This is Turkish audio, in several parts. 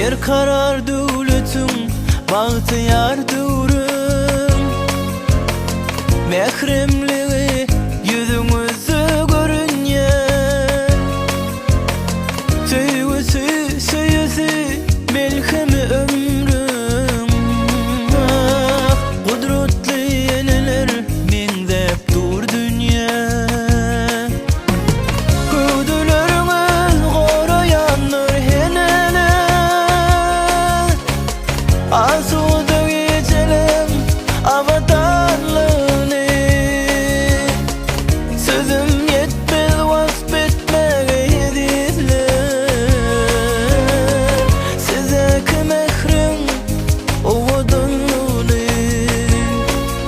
Ber karar dövletim, bahtiyar durun. Mehremliği yüzünüzü görünyen. Tüygüsü, söyüsü, belkemi ömrüm. Ah, kudretli yeneler, min dep dur dünya. Güdülerimiz korayanlar heneler. Asuda geçelim avatarlığını. Sözüm yetmez vasf etmeye hedefler. Size ki mehrim ovadınlığını.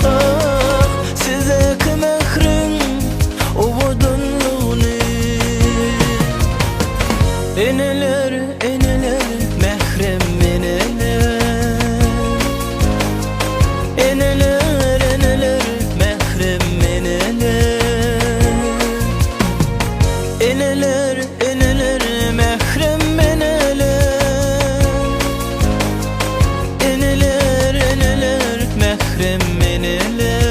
Ah, size ki mehrim ovadınlığını. Eneler, eneler, mehrem eneler. Eneler, eneler, mehrem eneler. Eneler, eneler, mehrem eneler. Eneler, eneler, mehrem eneler.